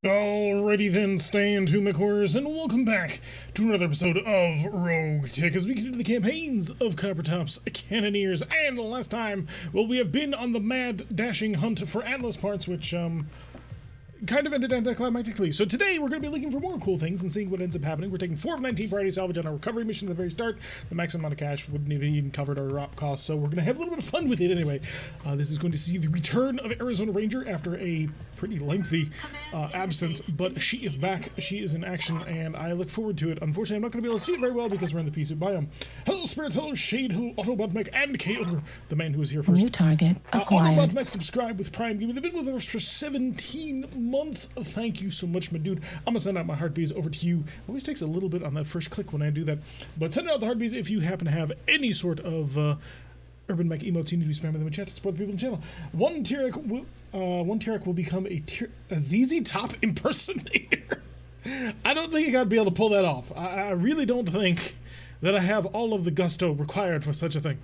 Alrighty then, stand to McWhorrs, and welcome back to another episode of RogueTech as we continue the campaigns of Coppertop's Cannoneers. And last time, well, we have been on the mad, dashing hunt for Atlas parts, which, kind of ended anticlimactically. So today we're going to be looking for more cool things and seeing what ends up happening. We're taking 4 of 19 priority salvage on our recovery mission at the very start. The maximum amount of cash wouldn't even covered our drop costs, so we're going to have a little bit of fun with it anyway. This is going to see the return of Arizona Ranger after a pretty lengthy absence, but she is back. She is in action, and I look forward to it. Unfortunately, I'm not going to be able to see it very well because we're in the pea suit biome. Hello, Spirits. Hello, Shade. Hello, Autobot Mech, and K-Ogre, the man who was here first. New target acquired. Autobot Mech, subscribe with Prime Gaming. They've been with us for 17 months. Thank you so much, my dude. I'm gonna send out my heartbeats over to you. It always takes a little bit on that first click when I do that, but send out the heartbeats if you happen to have any sort of urban mech emotes you need to be spamming them in chat to support the people in the channel. One Tyrek will become a ZZ Top impersonator. I don't think I'd be able to pull that off. I really don't think that I have all of the gusto required for such a thing.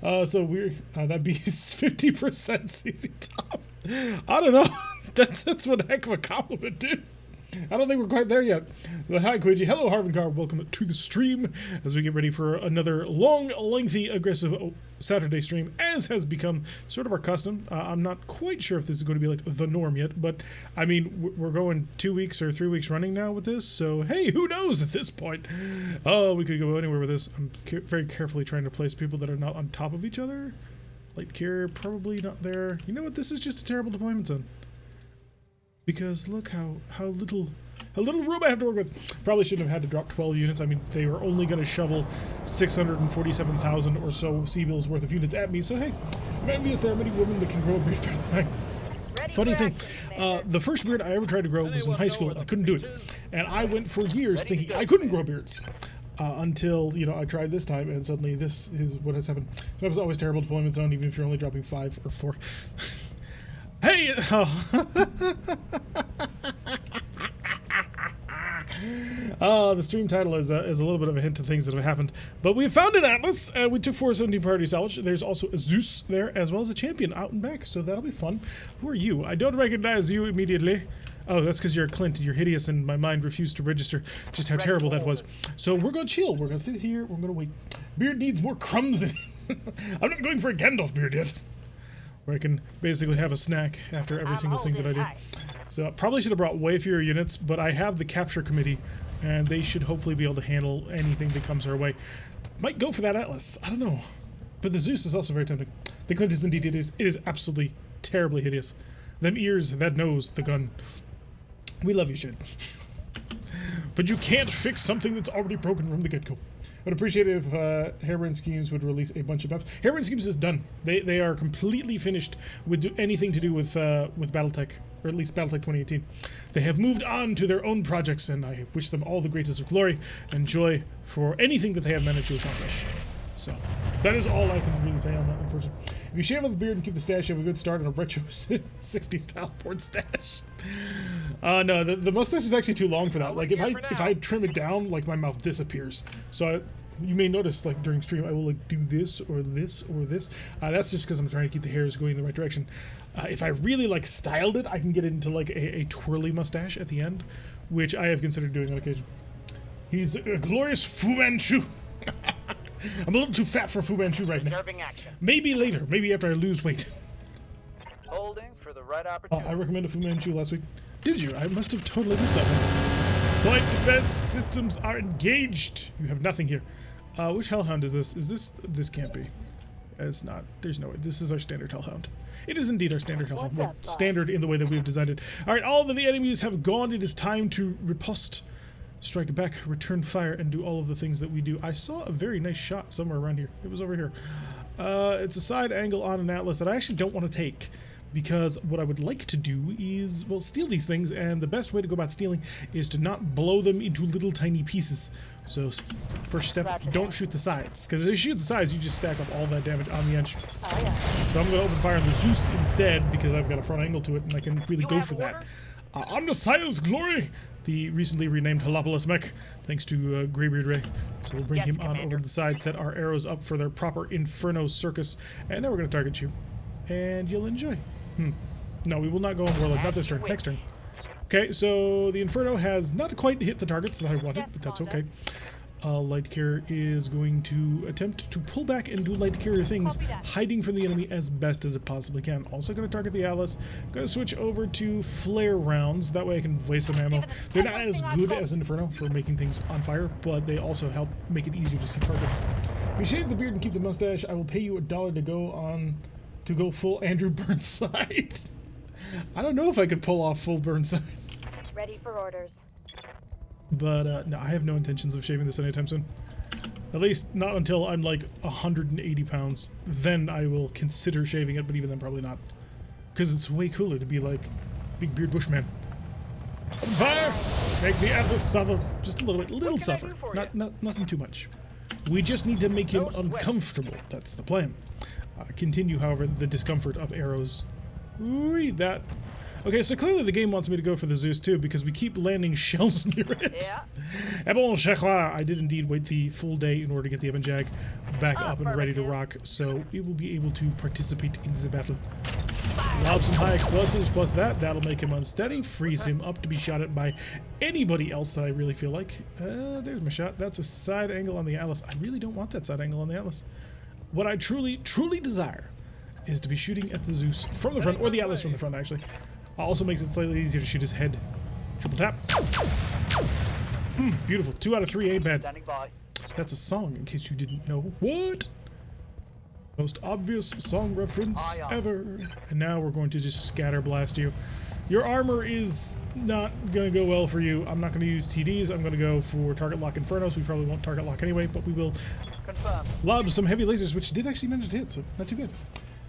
So we're that'd be 50% ZZ Top. I don't know. That's one heck of a compliment, dude. I don't think we're quite there yet. But hi, Quidgy. Hello, Harvard Car. Welcome to the stream as we get ready for another long, lengthy, aggressive Saturday stream, as has become sort of our custom. I'm not quite sure if this is going to be like the norm yet, but I mean, we're going 2 weeks or 3 weeks running now with this, so hey, who knows at this point? Oh, we could go anywhere with this. I'm very carefully trying to place people that are not on top of each other. Light carrier, probably not there. You know what? This is just a terrible deployment zone. Because look how little room I have to work with. Probably shouldn't have had to drop 12 units. I mean, they were only going to shovel 647,000 or so C-bills worth of units at me. So hey, maybe there are many women that can grow a beard better than I. Funny thing, the first beard I ever tried to grow was in high school, and I couldn't do it. And I went for years thinking I couldn't grow beards. Until, you know, I tried this time, and suddenly this is what has happened. So that was always terrible deployment zone, even if you're only dropping 5 or 4. Hey! Oh. The stream title is a little bit of a hint to things that have happened. But we found an Atlas, and we took 470 priority salvage. There's also a Zeus there, as well as a champion out and back, so that'll be fun. Who are you? I don't recognize you immediately. Oh, that's because you're a Clint. You're hideous, and my mind refused to register just how terrible that was. So we're going to chill. We're going to sit here. We're going to wait. Beard needs more crumbs in it. I'm not going for a Gandalf beard yet. Where I can basically have a snack after every single thing that I do. So I probably should have brought way fewer units, but I have the capture committee, and they should hopefully be able to handle anything that comes our way. Might go for that Atlas. I don't know. But the Zeus is also very tempting. The Clint is indeed, it is absolutely terribly hideous. Them ears, that nose, the gun. We love you, shit. But you can't fix something that's already broken from the get-go. I'd appreciate it if Harebrained Schemes would release a bunch of maps. Harebrained Schemes is done. They are completely finished with anything to do with BattleTech, or at least BattleTech 2018. They have moved on to their own projects, and I wish them all the greatest of glory and joy for anything that they have managed to accomplish. So, that is all I can really say on that, unfortunately. If you shave off the beard and keep the stash, you have a good start on a retro 60s style porn stash. No, the mustache is actually too long for that. Like, if I trim it down, like, my mouth disappears. So, you may notice, like, during stream, I will, like, do this or this or this. That's just because I'm trying to keep the hairs going in the right direction. If I really, like, styled it, I can get it into, like, a twirly mustache at the end, which I have considered doing on occasion. He's a glorious Fu Manchu. I'm a little too fat for Fu Manchu right now. Maybe later. Maybe after I lose weight. Holding for the right opportunity. I recommended Fu Manchu last week. Did you? I must have totally missed that one. Point defense systems are engaged. You have nothing here. Which Hellhound is this? This can't be. It's not. There's no way. This is our standard Hellhound. It is indeed our standard Hellhound. Well, standard in the way that we have designed it. Alright, all of the enemies have gone. It is time to riposte. Strike back, return fire, and do all of the things that we do. I saw a very nice shot somewhere around here. It was over here. It's a side angle on an Atlas that I actually don't want to take, because what I would like to do is, well, steal these things, and the best way to go about stealing is to not blow them into little tiny pieces. So, first step, don't shoot the sides, because if you shoot the sides, you just stack up all that damage on the edge. So I'm going to open fire on the Zeus instead, because I've got a front angle to it, and I can really go for that. On the Sire's glory! The recently renamed Halopolis mech, thanks to Greybeard Ray. So we'll bring him on over to the side, set our arrows up for their proper Inferno Circus, and now we're going to target you. And you'll enjoy. No, we will not go on Warlock, not this turn, next turn. Okay, so the Inferno has not quite hit the targets that I wanted, but that's okay. Light carrier is going to attempt to pull back and do light carrier things, hiding from the enemy as best as it possibly can. Also going to target the Atlas. Going to switch over to flare rounds. That way I can waste some ammo. They're not as good as Inferno for making things on fire, but they also help make it easier to see targets. If you shave the beard and keep the mustache, I will pay you $1 to go full Andrew Burnside. I don't know if I could pull off full Burnside. Ready for orders. But no, I have no intentions of shaving this anytime soon. At least not until I'm like 180 pounds. Then I will consider shaving it, but even then probably not. Because it's way cooler to be like Big Beard Bushman. On fire! Make the Atlas suffer just a little bit. Little suffer. Nothing too much. We just need to make him uncomfortable. That's the plan. Continue, however, the discomfort of arrows. Ooh, that... Okay, so clearly the game wants me to go for the Zeus too, because we keep landing shells near it. Yeah. Bon, I did indeed wait the full day in order to get the Ebon Jag back up and ready to rock, so we will be able to participate in the battle. Lob some high explosives, plus that'll make him unsteady, freeze him up to be shot at by anybody else that I really feel like. There's my shot. That's a side angle on the Atlas. I really don't want that side angle on the Atlas. What I truly desire is to be shooting at the Zeus from the front, or the Atlas from the front, actually. Also makes it slightly easier to shoot his head. Triple tap. Beautiful. 2 out of 3 ain't bad. That's a song, in case you didn't know. What? Most obvious song reference ever. And now we're going to just scatter blast you. Your armor is not going to go well for you. I'm not going to use TDs. I'm going to go for target lock Infernos. We probably won't target lock anyway, but we will lob some heavy lasers, which did actually manage to hit, so not too bad.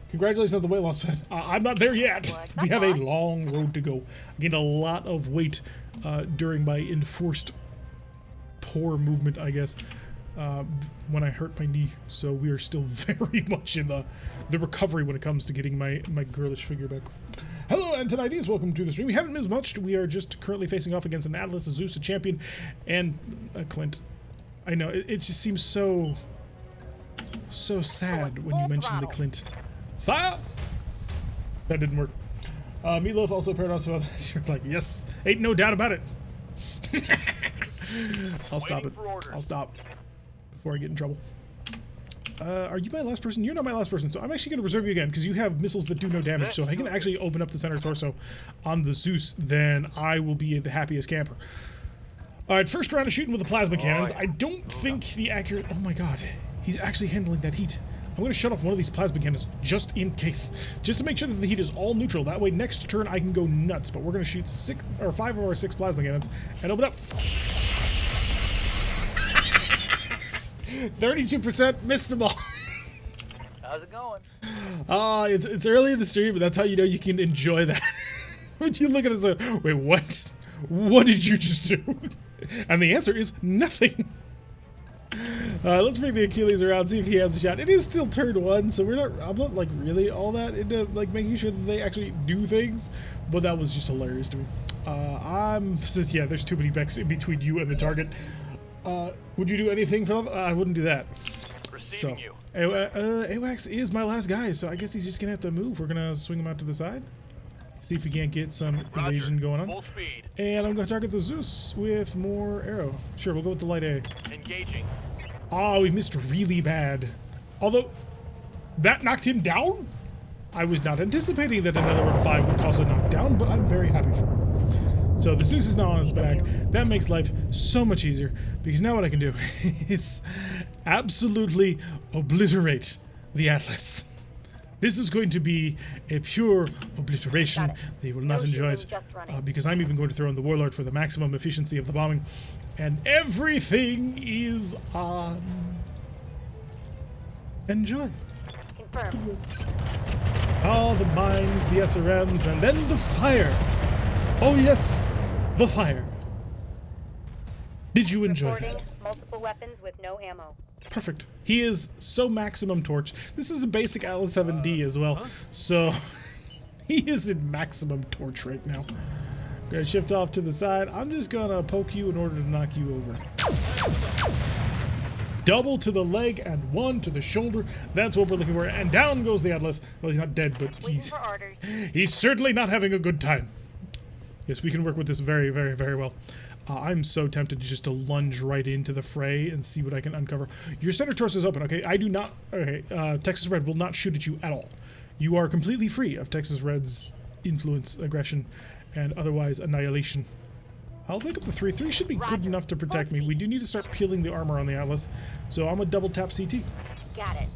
Congratulations on the weight loss, Fed. I'm not there yet. We have a long road to go. I gained a lot of weight during my enforced poor movement, I guess, when I hurt my knee. So we are still very much in the recovery when it comes to getting my girlish figure back. Hello, Antonides. Welcome to the stream. We haven't missed much. We are just currently facing off against an Atlas, a Zeus, a champion, and a Clint. I know, it just seems so sad when you mention the Clint. Fire! That didn't work. Meatloaf also paired us with that. You're like, yes, ain't no doubt about it. I'll stop it. I'll stop before I get in trouble. Are you my last person? You're not my last person, so I'm actually going to reserve you again because you have missiles that do no damage. So if I can actually open up the center torso on the Zeus, then I will be the happiest camper. All right, first round of shooting with the plasma cannons. I don't think the accurate... Oh my god, he's actually handling that heat. I'm going to shut off one of these plasma cannons just in case. Just to make sure that the heat is all neutral. That way next turn I can go nuts. But we're going to shoot 5 of our 6 plasma cannons and open up. 32% missed them all. How's it going? It's early in the stream, but that's how you know you can enjoy that. When you look at it and say, wait, what? What did you just do? And the answer is nothing. Let's bring the Achilles around, see if he has a shot. It is still turn 1, so I'm not like really all that into like making sure that they actually do things, but that was just hilarious to me. Yeah, there's too many mechs in between you and the target. Would you do anything for them? I wouldn't do that. So, AWACS is my last guy, so I guess he's just gonna have to move. We're gonna swing him out to the side. See if we can't get some invasion going on. Full speed. And I'm gonna target the Zeus with more arrow. Sure, we'll go with the light A. Engaging. Oh, we missed really bad. Although, that knocked him down? I was not anticipating that another M5 would cause a knockdown, but I'm very happy for him. So the Zeus is now on his back. That makes life so much easier, because now what I can do is absolutely obliterate the Atlas. This is going to be a pure obliteration. They will not enjoy it, because I'm even going to throw in the Warlord for the maximum efficiency of the bombing. And everything is on. Enjoy. Confirm. All the mines, the SRMs, and then the fire. Oh yes, the fire. Did you enjoy that? Multiple weapons with no ammo. Perfect. He is so maximum torch. This is a basic Atlas 7D as well, so he is in maximum torch right now. Gonna shift off to the side. I'm just gonna poke you in order to knock you over. Double to the leg and 1 to the shoulder. That's what we're looking for. And down goes the Atlas. Well, he's not dead, but he's certainly not having a good time. Yes, we can work with this very, very, very well. I'm so tempted just to lunge right into the fray and see what I can uncover. Your center torso is open, okay? I do not... Okay, Texas Red will not shoot at you at all. You are completely free of Texas Red's influence, aggression, and otherwise annihilation. I'll make up the 3. 3 should be good enough to protect me. We do need to start peeling the armor on the Atlas, so I'm gonna double tap CT. Got it.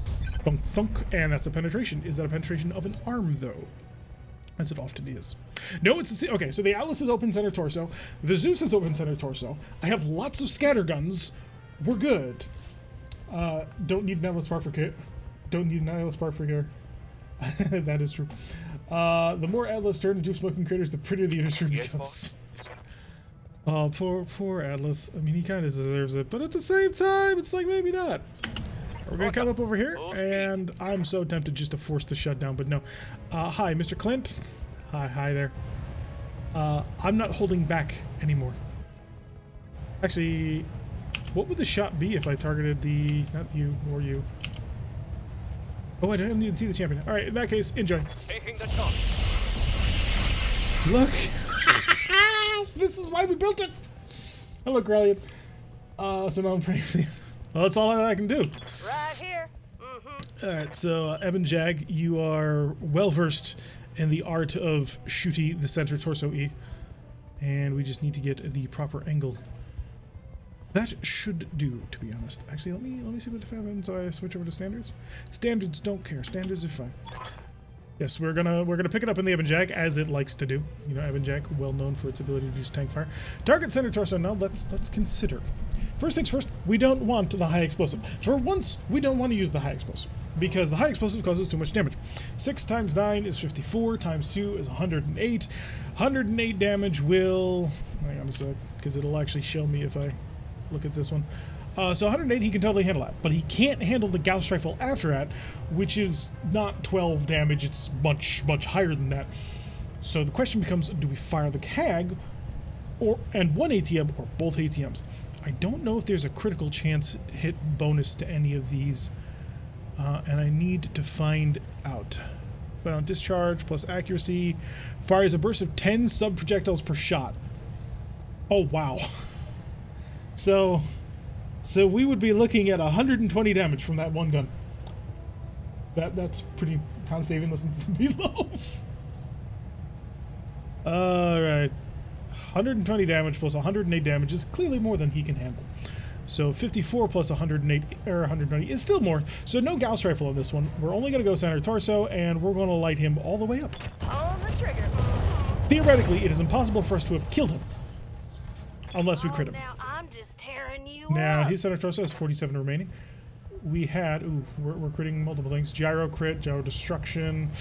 Thunk, thunk, and that's a penetration. Is that a penetration of an arm, though? As it often is. No, it's a... Okay, so the Atlas is open center torso. The Zeus is open center torso. I have lots of scatter guns. We're good. Don't need an Atlas part for kit. Don't need an Atlas part for here. That is true. The more Atlas turn into smoking craters, the prettier the industry becomes. Oh, poor Atlas. I mean, he kind of deserves it, but at the same time, it's like maybe not. We're gonna come up over here, and I'm so tempted just to force the shutdown, but no. Hi, Mr. Clint. Hi there. I'm not holding back anymore. Actually, what would the shot be if I targeted the... Not you, or you. Oh, I didn't even see the champion. All right, in that case, enjoy. Taking the shot. Look. This is why we built it. Hello, Grellian. So now I'm praying for you. Well, that's all I can do. Right here. Mm-hmm. All right, so Eben Jag, you are well versed in the art of shooty the center torso E, and we just need to get the proper angle. That should do, to be honest. Actually, let me see what happens. So I switch over to standards. Standards don't care. Standards are fine. Yes, we're gonna pick it up in the Eben Jag as it likes to do. You know, Eben Jag, well known for its ability to use tank fire. Target center torso. Now let's consider. First things first, we don't want the high explosive. For once, we don't want to use the high explosive because the high explosive causes too much damage. 6 times 9 is 54, times 2 is 108. 108 damage will... Hang on a sec, because it'll actually show me if I look at this one. So 108, he can totally handle that, but he can't handle the Gauss rifle after that, which is not 12 damage, it's much, much higher than that. So the question becomes, do we fire the CAG and one ATM or both ATMs? I don't know if there's a critical chance hit bonus to any of these, and I need to find out. Found discharge plus accuracy fires a burst of 10 sub-projectiles per shot. Oh, wow. So we would be looking at 120 damage from that one gun. That's pretty... Con saving listens below. Alright. 120 damage plus 108 damage is clearly more than he can handle. So 54 plus 108 or 120 is still more. So no Gauss rifle on this one. We're only going to go center torso, and we're going to light him all the way up. On the trigger. Theoretically, it is impossible for us to have killed him unless we crit him. Now I'm just tearing you Now up. his center torso has 47 remaining. We had we're critting multiple things. Gyro crit, gyro destruction.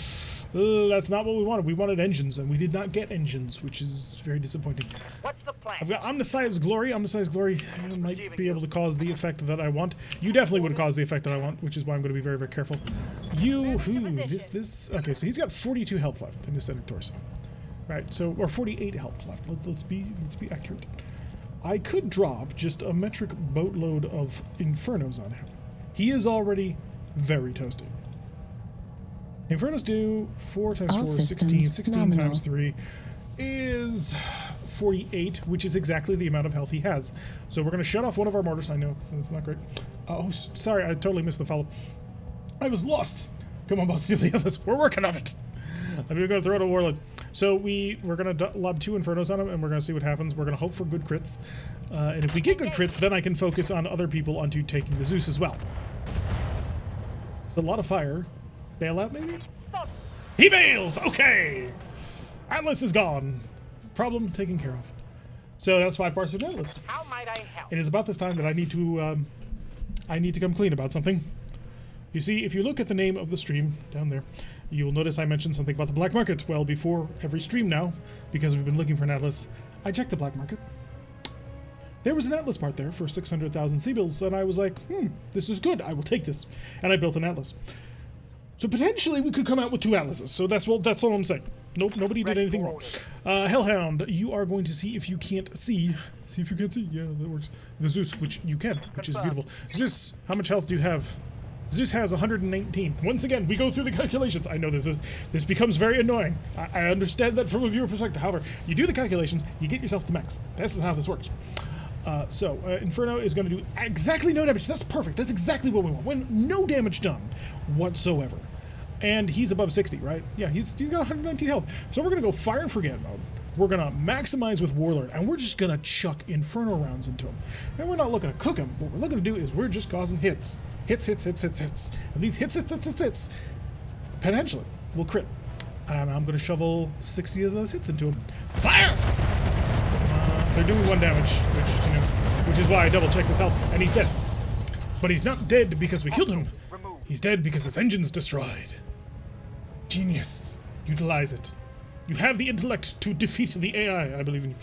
That's not what we wanted. We wanted engines, and we did not get engines, which is very disappointing. What's the plan? I've got Omniscience Glory. Omniscience Glory might be able to cause the effect that I want. You definitely would cause the effect that I want, which is why I'm going to be very, very careful. This. Okay, so he's got 42 health left in his center torso. Right, so, or 48 health left. Let's be accurate. I could drop just a metric boatload of Infernos on him. He is already very toasted. Infernos do 4 times 4 is 16. 16 times 3 is 48, which is exactly the amount of health he has. So we're going to shut off one of our mortars. I know, it's not great. Oh, sorry, I totally missed the follow. I was lost. Come on, boss, steal the others. We're working on it. I'm going to throw it a Warlord. So we're going to lob 2 Infernos on him, and we're going to see what happens. We're going to hope for good crits. And if we get good crits, then I can focus on other people onto taking the Zeus as well. A lot of fire. Bailout, maybe? He bails! Okay! Atlas is gone. Problem taken care of. So that's 5 parts of Atlas. How might I help? It is about this time that I need to come clean about something. You see, if you look at the name of the stream down there, you will notice I mentioned something about the black market. Well, before every stream now, because we've been looking for an Atlas, I checked the black market. There was an Atlas part there for 600,000 C-bills, and I was like, this is good. I will take this. And I built an Atlas. So potentially we could come out with 2 Atlases. So that's all I'm saying. Nope, nobody did anything wrong. Hellhound, you are going to see if you can't see. See if you can see. Yeah, that works. The Zeus, which you can, which is beautiful. Zeus, how much health do you have? Zeus has 119. Once again, we go through the calculations. I know this becomes very annoying. I understand that from a viewer perspective. However, you do the calculations, you get yourself the mechs. This is how this works. Inferno is going to do exactly no damage. That's perfect. That's exactly what we want. When no damage done whatsoever. And he's above 60, right? Yeah, he's got 119 health. So we're going to go fire and forget mode. We're going to maximize with Warlord, and we're just going to chuck Inferno rounds into him. And we're not looking to cook him. What we're looking to do is we're just causing hits. Hits. And these hits, potentially, will crit. And I'm going to shovel 60 of those hits into him. Fire! They're doing 1 damage, which is why I double-checked his health, and he's dead. But he's not dead because we killed him. He's dead because his engine's destroyed. Genius. Utilize it. You have the intellect to defeat the AI. I believe in you.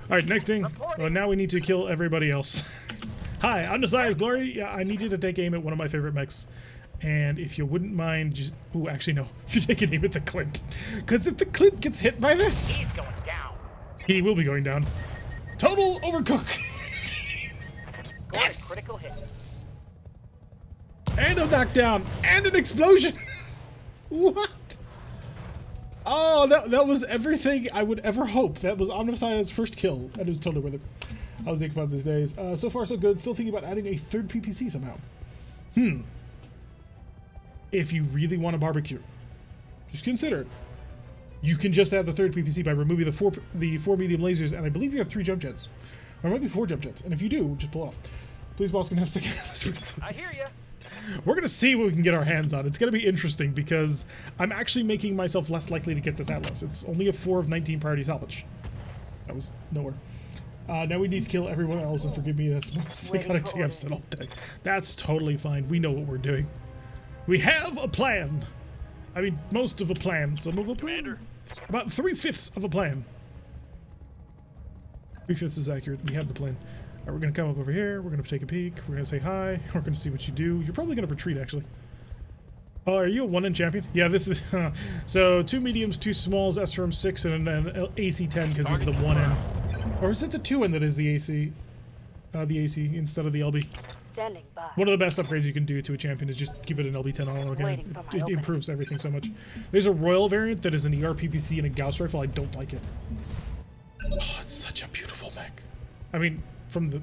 Alright, next thing. Well, now we need to kill everybody else. Hi, I'm Nasiah's Glory. Yeah, I need you to take aim at one of my favorite mechs. And if you wouldn't mind just... Ooh, actually, no. You're taking aim at the Clint. Because if the Clint gets hit by this... He's going down. He will be going down. Total overcook. Yes! Critical hit. And a knockdown. And an explosion. What? Oh, that was everything I would ever hope. That was Omniscience's first kill. And it was totally worth it. I was thinking about these days. So far, so good. Still thinking about adding a 3rd PPC somehow. If you really want a barbecue, just consider it. You can just add the 3rd PPC by removing the four medium lasers, and I believe you have 3 jump jets. Or it might be 4 jump jets. And if you do, just pull it off. Please, boss, can have 2nd. I hear ya. We're going to see what we can get our hands on. It's going to be interesting because I'm actually making myself less likely to get this Atlas. It's only a 4 of 19 priority salvage. That was nowhere. Now we need to kill everyone else, and forgive me, that's most psychotic thing I've said all day. That's totally fine. We know what we're doing. We have a plan. I mean, most of a plan. Some of a plan. Commander. About 3/5 of a plan. 3/5 is accurate. We have the plan. All right, we're going to come up over here. We're going to take a peek. We're going to say hi. We're going to see what you do. You're probably going to retreat, actually. Oh, are you a 1-in champion? Yeah, this is... So, 2 mediums, 2 smalls, SRM 6, and an AC 10 because he's the 1-in. Or is it the 2-in that is the AC? The AC instead of the LB. Standing by. One of the best upgrades you can do to a champion is just give it an LB 10 on it again. It improves everything so much. There's a Royal variant that is an ER PPC and a Gauss rifle. I don't like it. Oh, it's such a beautiful mech. I mean, from the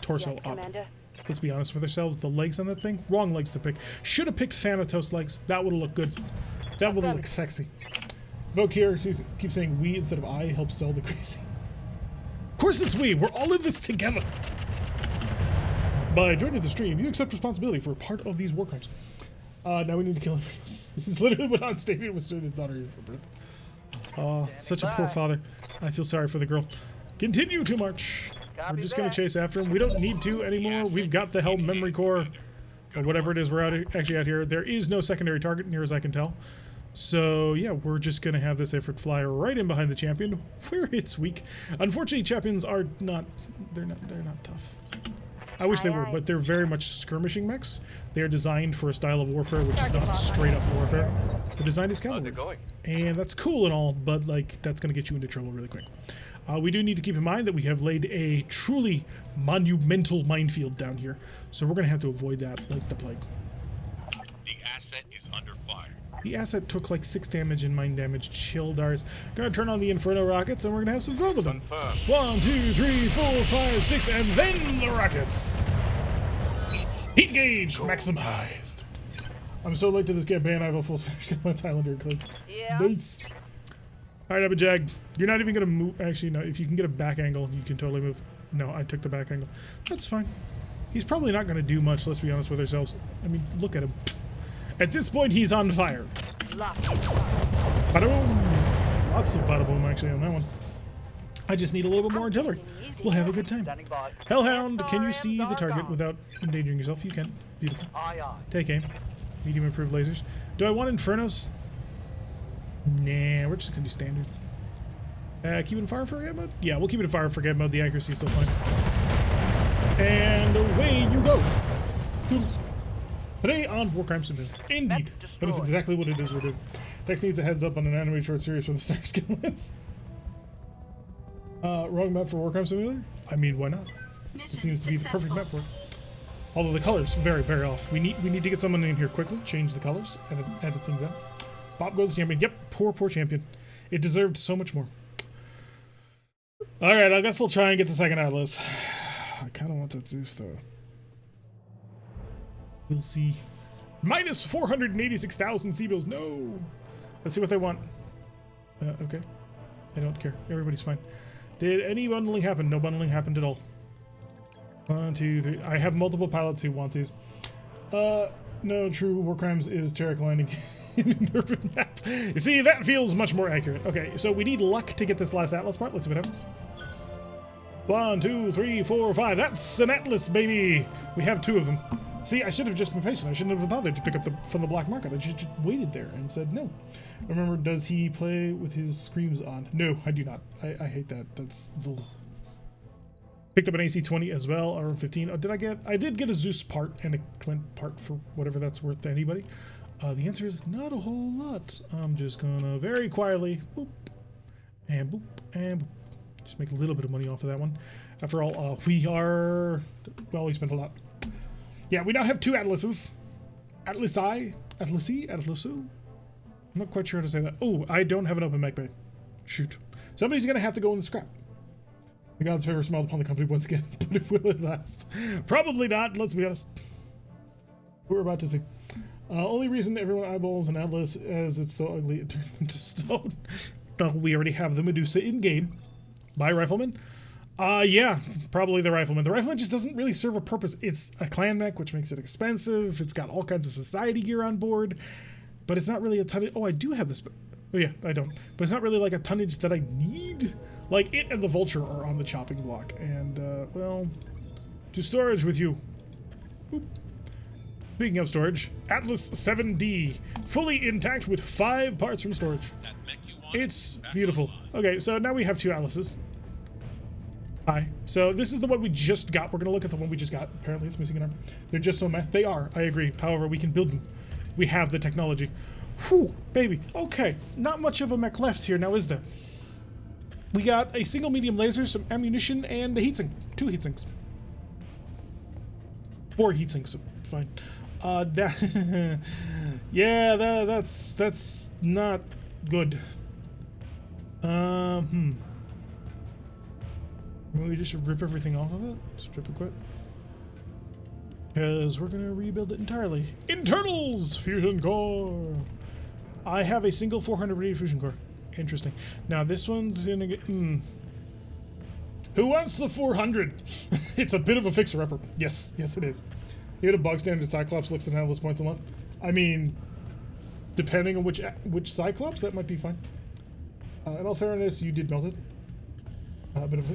torso Yes, up. Commander. Let's be honest with ourselves. The legs on that thing, wrong legs to pick. Should have picked Thanatos legs. That would have looked good. That would have looked sexy. Vogue here keeps saying we instead of I helps sell the crazy. Of course it's we. We're all in this together. By joining the stream, you accept responsibility for part of these war crimes. Now we need to kill him. This is literally what on statement was doing his daughter here for birth. Oh, such a poor father. I feel sorry for the girl. Continue to march. We're just going to chase after him. We don't need to anymore. We've got the Helm memory core, or whatever it is we're actually out here. There is no secondary target, near as I can tell. So, yeah, we're just going to have this effort fly right in behind the champion, where it's weak. Unfortunately, champions are not... They're not tough. I wish they were, but they're very much skirmishing mechs. They are designed for a style of warfare which is not straight-up warfare. They're designed as cavalry. And that's cool and all, but, like, that's going to get you into trouble really quick. We do need to keep in mind that we have laid a truly monumental minefield down here, so we're going to have to avoid that like the plague. The asset is under fire. The asset took like 6 damage and mine damage. Chill, Dars. Gonna turn on the Inferno rockets and we're gonna have some fun with them. 1, 2, 3, 4, 5, 6, and then the rockets. Heat gauge maximized. I'm so late to this campaign. I have a full Skylands Highlander clip. Yeah. Nice. All right, Abajag. You're not even gonna move. Actually, no. If you can get a back angle, you can totally move. No, I took the back angle. That's fine. He's probably not gonna do much. Let's be honest with ourselves. I mean, look at him. At this point, he's on fire. Bada boom. Lots of bada boom actually on that one. I just need a little bit more artillery. We'll have a good time. Hellhound, can you see the target without endangering yourself? You can. Beautiful. Take aim. Medium improved lasers. Do I want Infernos? Nah, we're just gonna do standards. Keep it in fire and forget mode? Yeah, we'll keep it in fire and forget mode. The accuracy is still fine. And away you go. Doodles. Today on War Crime Simulator. Indeed. That is exactly what it is we're doing. Tex needs a heads up on an anime short series for the Star Skill list. Wrong map for War Crime Simulator? I mean, why not? It seems to be the perfect map for it. Although the color's very, very off. We need to get someone in here quickly, change the colors, edit things out. Bob goes champion. Yep, poor champion. It deserved so much more. Alright, I guess I'll try and get the second Atlas. I kind of want that Zeus, though. We'll see. Minus 486,000 C-bills. No! Let's see what they want. Okay. I don't care. Everybody's fine. Did any bundling happen? No bundling happened at all. 1, 2, 3. I have multiple pilots who want these. No, true war crimes is Terrac landing in an urban map. You see, that feels much more accurate. Okay, so we need luck to get this last Atlas part. Let's see what happens. 1, 2, 3, 4, 5. That's an Atlas, baby! We have 2 of them. See, I should have just been patient. I shouldn't have bothered to pick up from the black market. I just waited there and said no. Remember, does he play with his screams on? No, I do not. I hate that. That's the... Picked up an AC-20 as well, RM-15. Oh, I did get a Zeus part and a Clint part for whatever that's worth to anybody. The answer is not a whole lot. I'm just gonna very quietly boop and boop and boop. Just make a little bit of money off of that one. After all, we spent a lot. Yeah, we now have 2 Atlases. Atlasi? I'm not quite sure how to say that. Oh, I don't have an open mech bay. Shoot. Somebody's gonna have to go in the scrap. The gods' favor smiled upon the company once again, but will it last? Probably not, let's be honest. We're about to see. Only reason everyone eyeballs an Atlas as it's so ugly it turned into stone. No, we already have the Medusa in-game. By Rifleman? Yeah, probably the Rifleman. The Rifleman just doesn't really serve a purpose. It's a clan mech, which makes it expensive. It's got all kinds of society gear on board, but it's not really a tonnage. Oh, I do have this. Oh, yeah, I don't. But it's not really like a tonnage that I need. Like, it and the Vulture are on the chopping block. And, well, to storage with you. Boop. Speaking of storage, Atlas 7D, fully intact with 5 parts from storage. It's beautiful. Okay, so now we have 2 Atlases. Hi. So this is the one we just got. We're going to look at the one we just got. Apparently it's missing an arm. They're just so meh. They are, I agree. However, we can build them. We have the technology. Whew, baby. Okay, not much of a mech left here now, is there? We got a single medium laser, some ammunition, and a heatsink. 2 heatsinks. 4 heatsinks. Fine. Yeah, that's not good. We just rip everything off of it? Strip and quit? Because we're gonna rebuild it entirely. Internals! Fusion core! I have a single 400 radiated fusion core. Interesting. Now this one's gonna get... Who wants the 400? It's a bit of a fixer-upper. Yes, yes it is. You had a bog standard Cyclops looks at Atlas points and left. I mean, depending on which Cyclops, that might be fine. In all fairness, you did melt it.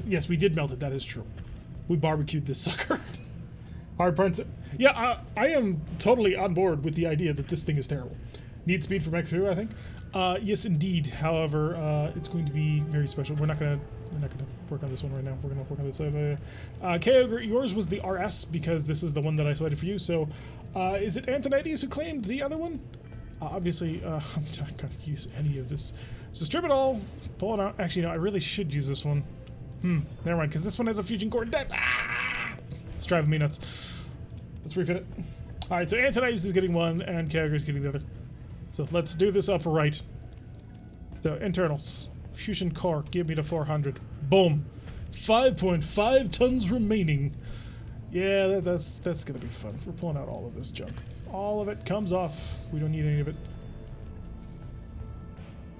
Yes, we did melt it. That is true. We barbecued this sucker. Hard parts. Yeah, I am totally on board with the idea that this thing is terrible. Need speed for Mech 2, I think. Yes, indeed. However, it's going to be very special. We're not gonna work on this one right now. We're gonna work on this later. Kyogre, yours was the RS because this is the one that I selected for you. So, is it Antonides who claimed the other one? Obviously, I'm not gonna use any of this. So strip it all, pull it out. Actually, no, I really should use this one. Never mind, because this one has a fusion core dead. It's driving me nuts. Let's refit it. Alright, so Antonides is getting one, and Kyogre is getting the other. So let's do this upright. So, internals. Fusion core, give me the 400. Boom. 5.5 tons remaining. Yeah, that's gonna be fun. We're pulling out all of this junk. All of it comes off. We don't need any of it.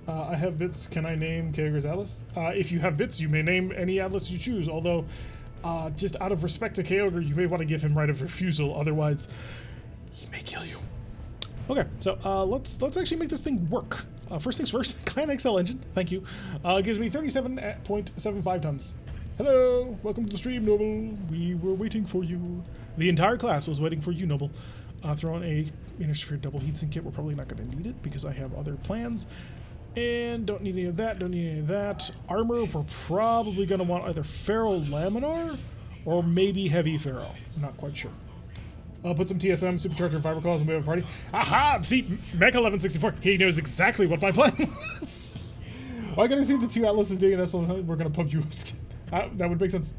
I have bits. Can I name Kyogre's Atlas? If you have bits, you may name any Atlas you choose. Although, just out of respect to Kyogre, you may want to give him right of refusal. Otherwise, he may kill you. Okay, so let's actually make this thing work. First things first, Clan XL engine. Thank you. Gives me 37.75 tons. Hello, welcome to the stream, Noble. We were waiting for you. The entire class was waiting for you, Noble. Throw in a inner sphere double heatsink kit. We're probably not going to need it because I have other plans. And don't need any of that, don't need any of that. Armor, we're probably going to want either Ferro Laminar or maybe Heavy Ferro. I'm not quite sure. I'll put some TSM, Supercharger, and Fiber Claws, and we have a party. Aha! See, Mech 1164, he knows exactly what my plan was. Why can't I see the 2 Atlases doing this? We're going to pump you. That would make sense.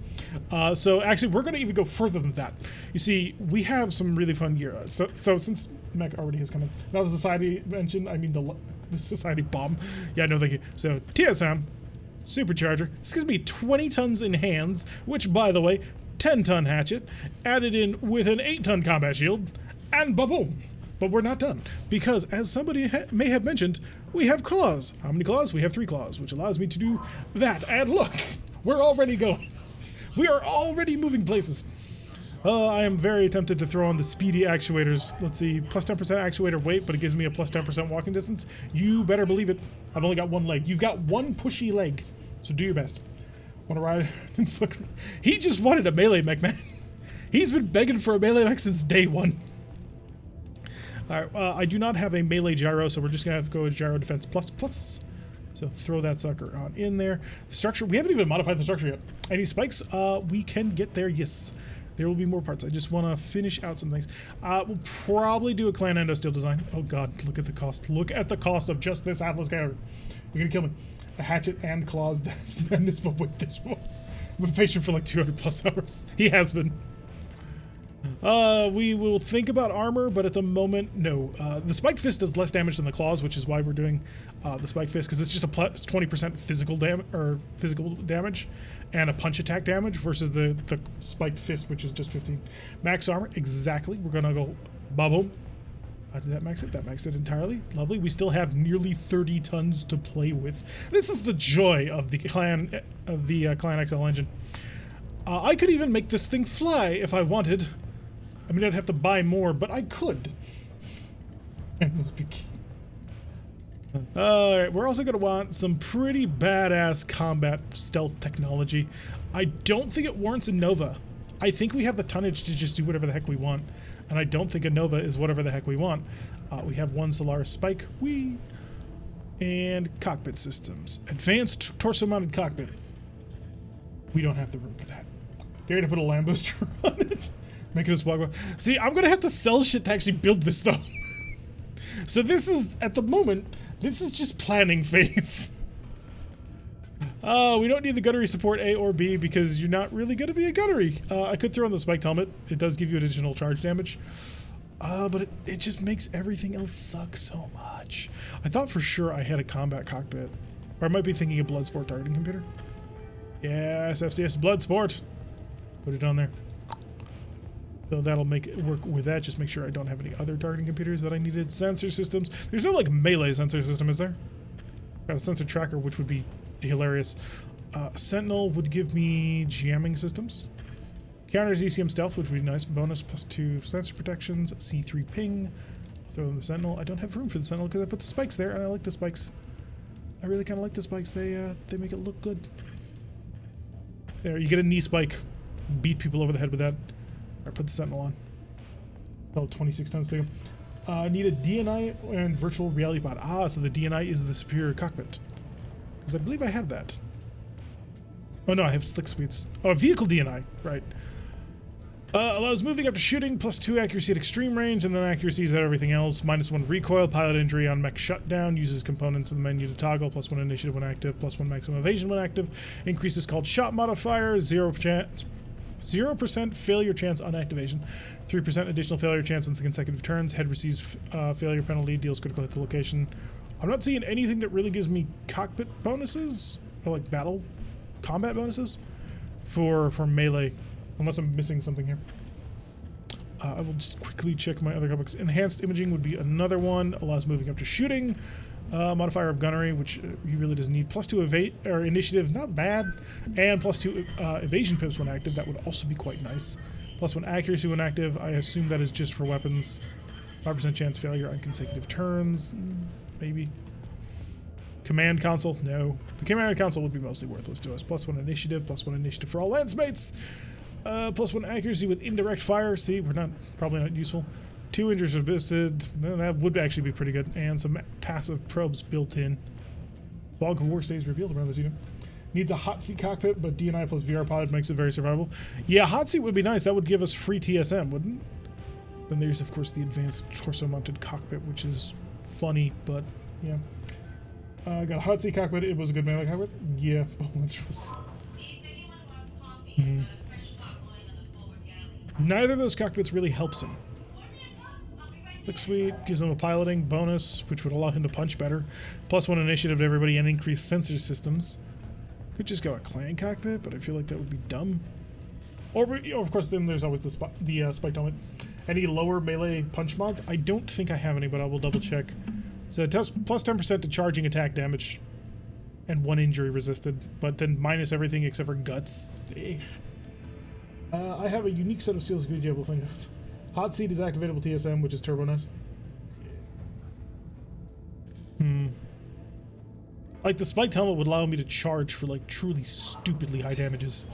So actually, we're going to even go further than that. You see, we have some really fun gear. So since mech already has come in, now the society mentioned, I mean the society bomb. Yeah, no, thank you. So TSM, supercharger. This gives me 20 tons in hands, which, by the way, 10-ton hatchet, added in with an 8-ton combat shield, and ba-boom. But we're not done, because as somebody may have mentioned, we have claws. How many claws? We have 3 claws, which allows me to do that. And look, we're already going. We are already moving places. I am very tempted to throw on the speedy actuators. Let's see, plus 10% actuator weight, but it gives me a plus 10% walking distance. You better believe it. I've only got 1 leg. You've got 1 pushy leg, so do your best. Want to ride? He just wanted a melee mech, man. He's been begging for a melee mech since day 1. Alright, I do not have a melee gyro, so we're just going to have to go with gyro defense plus. So throw that sucker on in there. The structure, we haven't even modified the structure yet. Any spikes? We can get there, yes. There will be more parts. I just want to finish out some things. We'll probably do a clan endo steel design. Oh god, look at the cost. Look at the cost of just this Atlas character. You're going to kill me. A hatchet and claws, that's madness, but wait, this one. I've been patient for like 200 plus hours. He has been. We will think about armor, but at the moment, no. The spiked fist does less damage than the claws, which is why we're doing the spiked fist, because it's just a plus 20% physical damage and a punch attack damage versus the spiked fist, which is just 15. Max armor, exactly. We're gonna go boom. Did that max it? That maxed it entirely. Lovely. We still have nearly 30 tons to play with. This is the joy of the Clan XL engine. I could even make this thing fly if I wanted. I mean, I'd have to buy more, but I could. Alright, we're also going to want some pretty badass combat stealth technology. I don't think it warrants a Nova. I think we have the tonnage to just do whatever the heck we want. And I don't think a Nova is whatever the heck we want. We have 1 Solaris Spike. And cockpit systems. Advanced torso-mounted cockpit. We don't have the room for that. Dare to put a land booster on it? Make it a swag. See, I'm going to have to sell shit to actually build this, though. So this is, at the moment, this is just planning phase. We don't need the gunnery support A or B because you're not really going to be a gunnery. I could throw on the spiked helmet. It does give you additional charge damage. But it just makes everything else suck so much. I thought for sure I had a combat cockpit. Or I might be thinking a blood sport targeting computer. Yes, FCS blood sport. Put it on there. So that'll make it work with that. Just make sure I don't have any other targeting computers that I needed. Sensor systems. There's no like melee sensor system, is there? Got a sensor tracker, which would be hilarious. Sentinel would give me jamming systems. Counters ECM stealth, which would be nice. Bonus +2 sensor protections. C3 ping. I'll throw in the Sentinel. I don't have room for the Sentinel because I put the spikes there, and I like the spikes. I really kind of like the spikes. They make it look good. There, you get a knee spike. Beat people over the head with that. Alright, put the Sentinel on. Oh, 26 tons to go. Need a DNI and virtual reality pod. Ah, so the DNI is the superior cockpit. Because I believe I have that. Oh no, I have slick suites. Oh, vehicle DNI, right. Allows moving up to shooting, +2 accuracy at extreme range, and then accuracies at everything else. -1 recoil, pilot injury on mech shutdown, uses components in the menu to toggle, +1 initiative when active, +1 maximum evasion when active. Increases called shot modifier, 0% failure chance on activation, 3% additional failure chance on consecutive turns. Head receives failure penalty, deals critical hit to location. I'm not seeing anything that really gives me cockpit bonuses, or like battle combat bonuses for melee, unless I'm missing something here. I will just quickly check my other comics. Enhanced imaging would be another one. Allows moving up to shooting. Modifier of gunnery, which he really doesn't need. +2 evade or initiative, not bad. And +2 evasion pips when active. That would also be quite nice. +1 accuracy when active. I assume that is just for weapons. 5% chance failure on consecutive turns. Maybe. Command console? No. The command console would be mostly worthless to us. +1 initiative. +1 initiative for all lance mates. +1 accuracy with indirect fire. See, we're probably not useful. 2 injuries resisted. That would actually be pretty good. And some passive probes built in. Fog of War stays revealed around this unit. Needs a hot seat cockpit, but DNI plus VR pod makes it very survivable. Yeah, hot seat would be nice. That would give us free TSM, wouldn't it? Then there's, of course, the advanced torso-mounted cockpit, which is funny, but yeah. Got a hot seat cockpit. It was a good melee cockpit. Yeah, but let's Neither of those cockpits really helps him. Looks sweet, gives him a piloting bonus, which would allow him to punch better. +1 initiative to everybody and increased sensor systems. Could just go a clan cockpit, but I feel like that would be dumb. Or, you know, of course, then there's always the spiked helmet. Any lower melee punch mods? I don't think I have any, but I will double check. So it does +10% to charging attack damage and 1 injury resisted, but then minus everything except for guts. I have a unique set of seals. Hot seat is activatable TSM, which is turbo nice. Like the spiked helmet would allow me to charge for like truly stupidly high damages.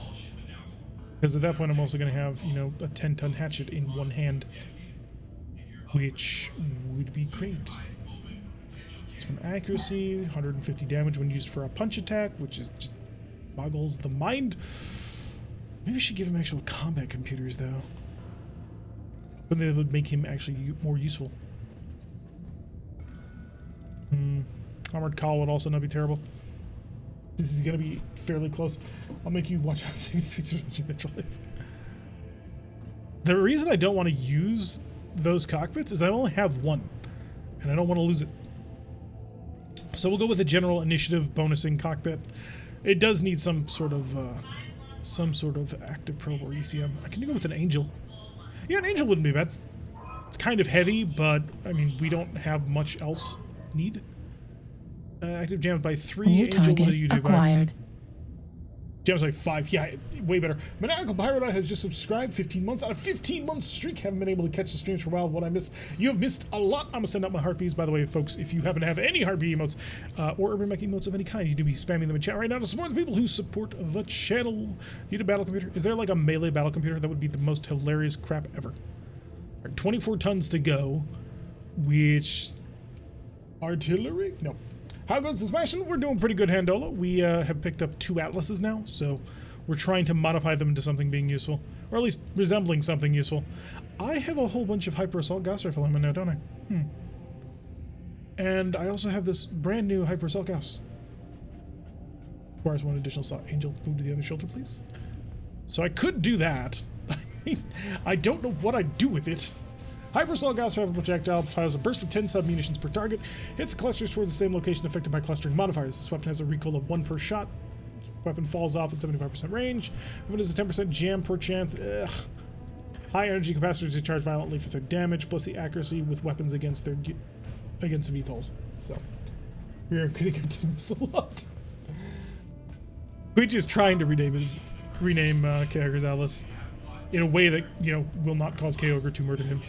Because at that point I'm also going to have, you know, a 10-ton hatchet in one hand. Which would be great. Some accuracy, 150 damage when used for a punch attack, which is just boggles the mind. Maybe we should give him actual combat computers though. But that would make him actually more useful. Armored Call would also not be terrible. This is going to be fairly close. I'll make you watch out eventually. The reason I don't want to use those cockpits is I only have one, and I don't want to lose it. So we'll go with a general initiative bonusing cockpit. It does need some sort of active probe or ECM. I can go with an Angel. Yeah, an Angel wouldn't be bad. It's kind of heavy, but I mean we don't have much else need. Active jams by 3. New Angel, what target do you do acquired. Jams by 5. Yeah, way better. Maniacal Pyrodite has just subscribed. 15 months out of 15 months streak. Haven't been able to catch the streams for a while. What I missed, you have missed a lot. I'm gonna send out my heartbeats. By the way, folks, if you happen to have any heartbeat emotes or urban mech emotes of any kind, you do be spamming them in chat right now to support the people who support the channel. Need a battle computer? Is there like a melee battle computer? That would be the most hilarious crap ever. All right, 24 tons to go, which artillery? No. How goes this fashion? We're doing pretty good, Handola. We have picked up 2 Atlases now, so we're trying to modify them into something being useful, or at least resembling something useful. I have a whole bunch of Hyper Assault Gauss Rifle ammo now, don't I? And I also have this brand new Hyper Assault Gauss. Requires 1 additional slot. Angel, move to the other shoulder, please. So I could do that. I don't know what I'd do with it. Hyper Assault Gauss Rifle projectile fires a burst of 10 sub-munitions per target. Hits clusters towards the same location affected by clustering modifiers. This weapon has a recoil of 1 per shot. Weapon falls off at 75% range. Weapon has a 10% jam per chance. Ugh. High energy capacity to charge violently for their damage, plus the accuracy with weapons against their VTOLs. So we're gonna continue this a lot. Queech is trying to rename Kyogre's Atlas in a way that, you know, will not cause Kyogre to murder him.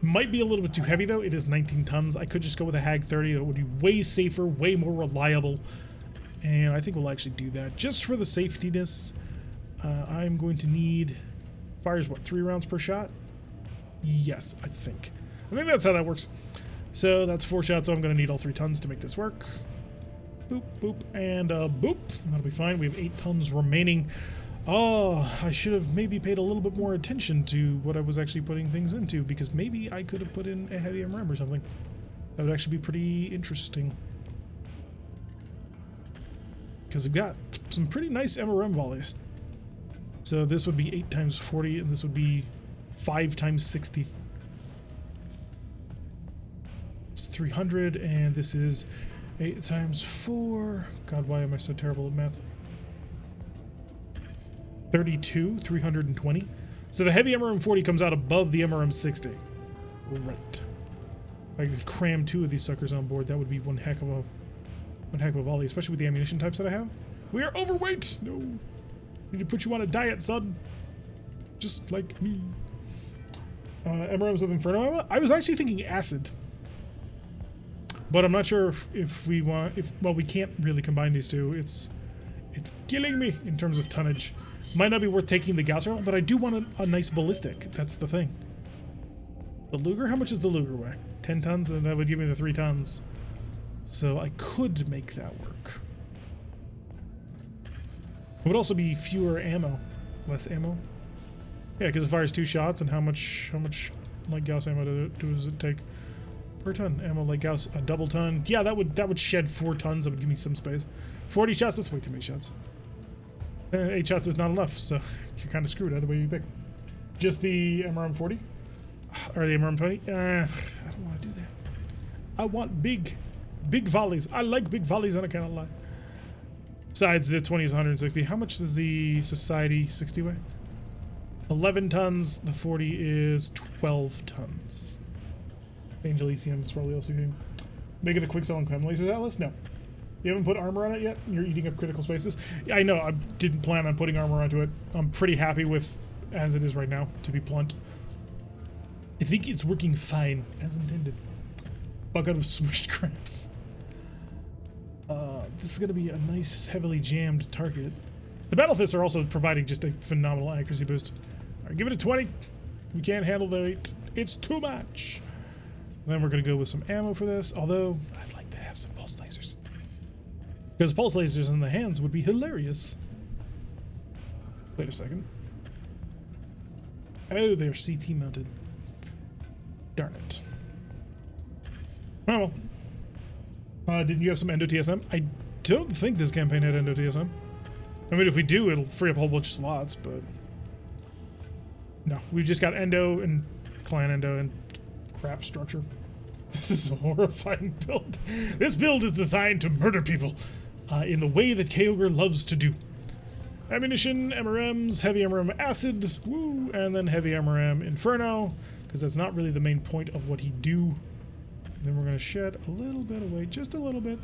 Might be a little bit too heavy though. It is 19 tons. I could just go with a Hag 30. That would be way safer, way more reliable. And I think we'll actually do that. Just for the safetiness, I'm going to need... Fires, what, 3 rounds per shot? Yes, I think that's how that works. So that's 4 shots, so I'm going to need all 3 tons to make this work. Boop, boop, and boop. That'll be fine. We have 8 tons remaining. Oh, I should have maybe paid a little bit more attention to what I was actually putting things into, because maybe I could have put in a heavy MRM or something. That would actually be pretty interesting. Because we've got some pretty nice MRM volleys. So this would be 8 times 40, and this would be 5 times 60. It's 300, and this is 8 times 4. God, why am I so terrible at math? 32, 320. So the heavy MRM 40 comes out above the MRM 60. Right. If I could cram 2 of these suckers on board, that would be one heck of a volley, especially with the ammunition types that I have. We are overweight! No. Need to put you on a diet, son. Just like me. MRMs with Inferno ammo? I was actually thinking acid. But I'm not sure if we want... Well, we can't really combine these two. It's killing me in terms of tonnage. Might not be worth taking the Gauss Rifle, but I do want a nice ballistic. That's the thing. The Luger? How much is the Luger weigh? 10 tons? And that would give me the 3 tons. So I could make that work. It would also be fewer ammo. Less ammo. Yeah, because it fires 2 shots, and how much like Gauss ammo does it take per ton? Ammo like Gauss, a double ton. Yeah, that would shed 4 tons. That would give me some space. 40 shots, that's way too many shots. 8 shots is not enough, so you're kind of screwed either way you pick. Just the MRM 40? Or the MRM 20? I don't want to do that. I want big volleys. I like big volleys, and I cannot lie. Besides, the 20 is 160. How much does the Society 60 weigh? 11 tons. The 40 is 12 tons. Angel ECM is probably also going. Make it a quick sell on chem lasers, Atlas? No. You haven't put armor on it yet? You're eating up critical spaces? Yeah, I know. I didn't plan on putting armor onto it. I'm pretty happy with as it is right now, to be blunt. I think it's working fine, as intended. Bucket of smushed crabs. This is going to be a nice, heavily jammed target. The Battle Fists are also providing just a phenomenal accuracy boost. All right, give it a 20. We can't handle the 8. It's too much. And then we're going to go with some ammo for this, although I'd like to have some pulse lasers. Because pulse lasers in the hands would be hilarious. Wait a second. Oh, they're CT mounted. Darn it. Oh well. Didn't you have some Endo TSM? I don't think this campaign had Endo TSM. I mean, if we do, it'll free up a whole bunch of slots, but... No, we've just got Endo and Clan Endo and crap structure. This is a horrifying build. This build is designed to murder people in the way that Kyogre loves to do. Ammunition, MRMs, heavy MRM acid, woo, and then heavy MRM Inferno, because that's not really the main point of what he do. And then we're going to shed a little bit away, just a little bit.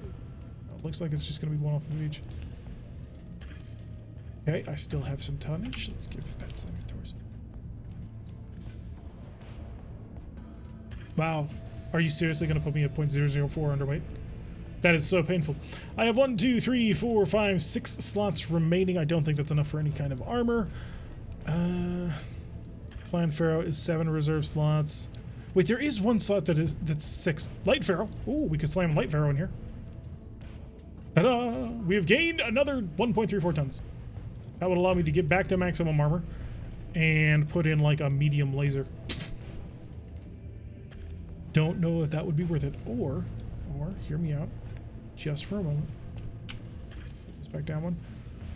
Oh, looks like it's just going to be one off of each. Okay, I still have some tonnage. Let's give that some torso. Wow. Are you seriously going to put me at 0.004 underweight? That is so painful. I have 1, 2, 3, 4, 5, 6 slots remaining. I don't think that's enough for any kind of armor. Clan Pharaoh is 7 reserve slots. Wait, there is one slot that's 6. Light Pharaoh. Ooh, we could slam Light Pharaoh in here. Ta-da! We have gained another 1.34 tons. That would allow me to get back to maximum armor and put in like a medium laser. Don't know if that would be worth it. Or hear me out just for a moment. Put this back down one.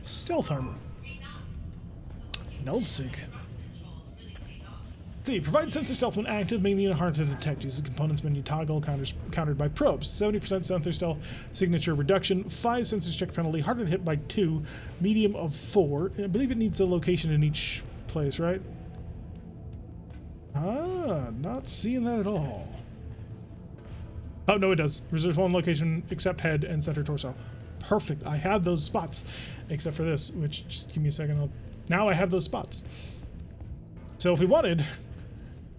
Stealth armor. Nelsig. See, provide sensor stealth when active, mainly in hard to detect. Uses components menu toggle, countered by probes. 70% sensor stealth, signature reduction, 5 sensors check penalty, hard to hit by 2, medium of 4. I believe it needs a location in each place, right? Ah, not seeing that at all. Oh, no, it does. Reserves 1 location except head and center torso. Perfect. I have those spots, except for this, which, just give me a second. Now I have those spots. So if we wanted...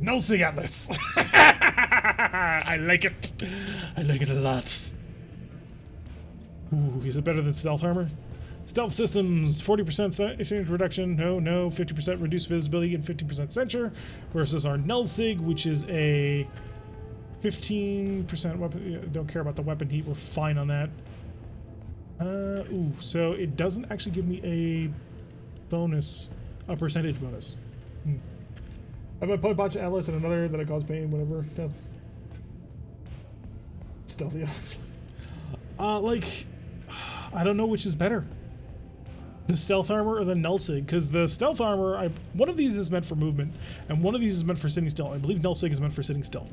Nelsig Atlas. I like it. I like it a lot. Ooh, is it better than stealth armor? Stealth systems, 40% exchange reduction. No. 50% reduced visibility and 15% censure. Versus our Nelsig, which is a 15% weapon. Don't care about the weapon heat. We're fine on that. Ooh, so it doesn't actually give me a bonus, a percentage bonus. I might put a bunch of Atlas and another that I cause pain, whatever. That's stealthy, honestly. Like, I don't know which is better. The stealth armor or the Nelsig, because the stealth armor, one of these is meant for movement, and one of these is meant for sitting still. I believe Nelsig is meant for sitting still.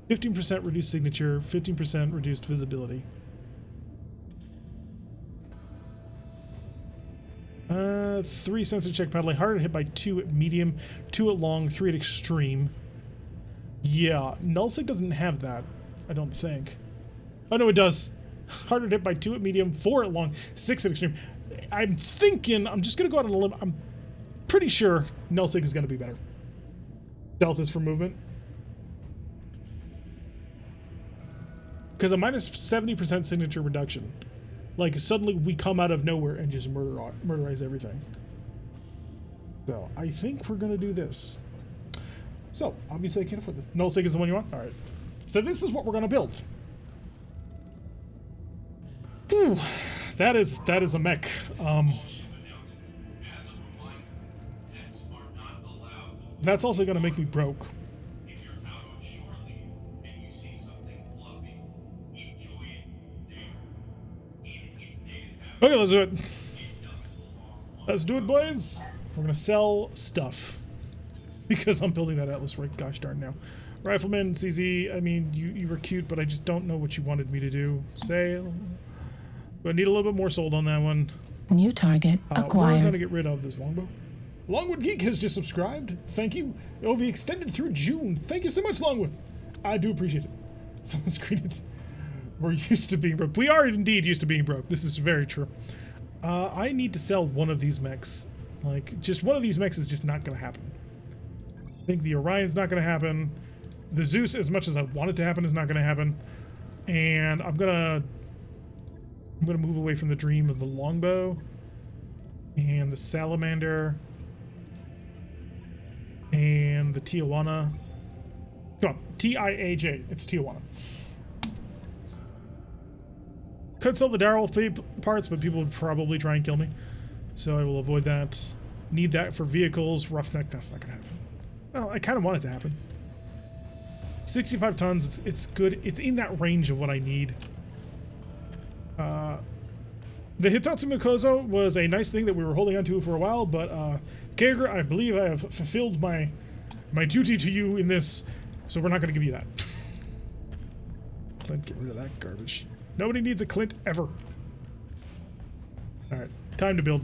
15% reduced signature, 15% reduced visibility. 3 sensor check penalty, hard to hit by 2 at medium, 2 at long, 3 at extreme. Yeah, Nelsig doesn't have that, I don't think. Oh no, it does. Harder to hit by 2 at medium, 4 at long, 6 at extreme. I'm thinking, I'm just gonna go out on a limb. I'm pretty sure Nelsig is gonna be better. Stealth is for movement. Because a minus 70% signature reduction. Like, suddenly we come out of nowhere and just murderize everything. So, I think we're going to do this. So, obviously I can't afford this. Nelsig is the one you want? Alright. So this is what we're going to build. Whew. That is a mech. That's also going to make me broke. Okay, let's do it. Let's do it, boys. We're gonna sell stuff because I'm building that Atlas right gosh darn now. Rifleman, CZ, I mean, you were cute, but I just don't know what you wanted me to do. Sale. But I need a little bit more sold on that one. New target acquired. We're gonna get rid of this longbow. Longwood Geek has just subscribed. Thank you. It'll be extended through June. Thank you so much, Longwood. I do appreciate it. Someone's greeted. We're used to being broke. We are indeed used to being broke. This is very true. I need to sell one of these mechs. Like, just one of these mechs is just not gonna happen. I think the Orion's not gonna happen. The Zeus, as much as I want it to happen, is not gonna happen. And I'm gonna move away from the dream of the longbow and the salamander and the Tijuana. Come on, T-I-A-J. It's Tijuana. Could sell the Direwolf parts, but people would probably try and kill me. So I will avoid that. Need that for vehicles. Roughneck, that's not gonna happen. Well, I kind of want it to happen. 65 tons, it's good. It's in that range of what I need. The Hitatsu Mikozo was a nice thing that we were holding on to for a while, but Kager, I believe I have fulfilled my duty to you in this, so we're not going to give you that. Clint, get rid of that garbage. Nobody needs a Clint ever. Alright, time to build.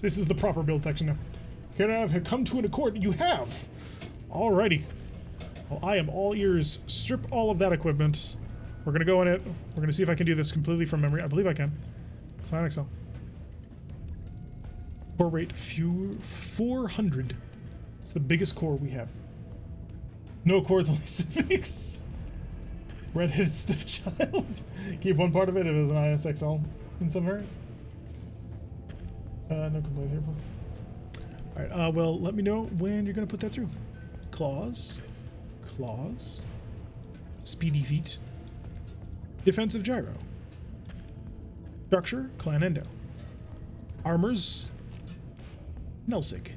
This is the proper build section now. Here I have come to an accord. You have! Alrighty. Well, I am all ears. Strip all of that equipment. We're going to go in it. We're going to see if I can do this completely from memory. I believe I can. Plan Excel. Core rate 400. It's the biggest core we have. No cores, only civics. Red-headed stiff child. Keep one part of it if it was an ISXL in some variant. No complaints here, please. Alright, well, let me know when you're going to put that through. Claws. Claws. Speedy feet. Defensive gyro. Structure, Clan Endo. Armors, Nelsig.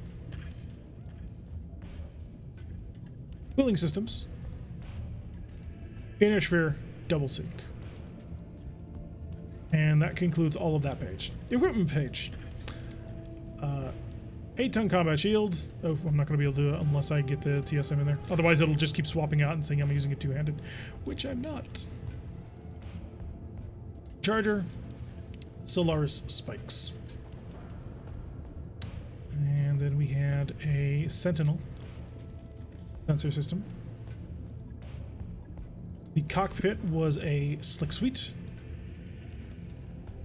Cooling systems, Inner Sphere, Double Sync. And that concludes all of that page. The equipment page. 8-ton combat shield. Oh, I'm not going to be able to do it unless I get the TSM in there. Otherwise, it'll just keep swapping out and saying I'm using it two-handed, which I'm not. Charger. Solaris spikes. And then we had a Sentinel sensor system. The cockpit was a Slick Suite.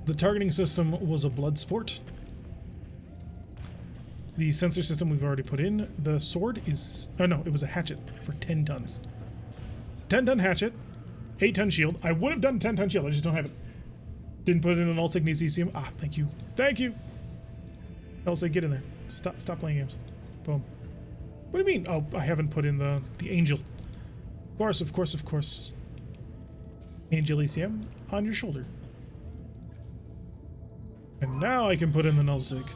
The targeting system was a Blood Sport. The sensor system we've already put in. The sword is... Oh no, it was a hatchet for 10 tons. 10-ton hatchet, 8-ton shield. I would have done 10-ton shield, I just don't have it. Didn't put it in an Ulsec, needs ECM. Ah, thank you. Thank you! Ulsec, get in there. Stop playing games. Boom. What do you mean? Oh, I haven't put in the Angel. Of course. Angel ECM on your shoulder. And now I can put in the Nullsig.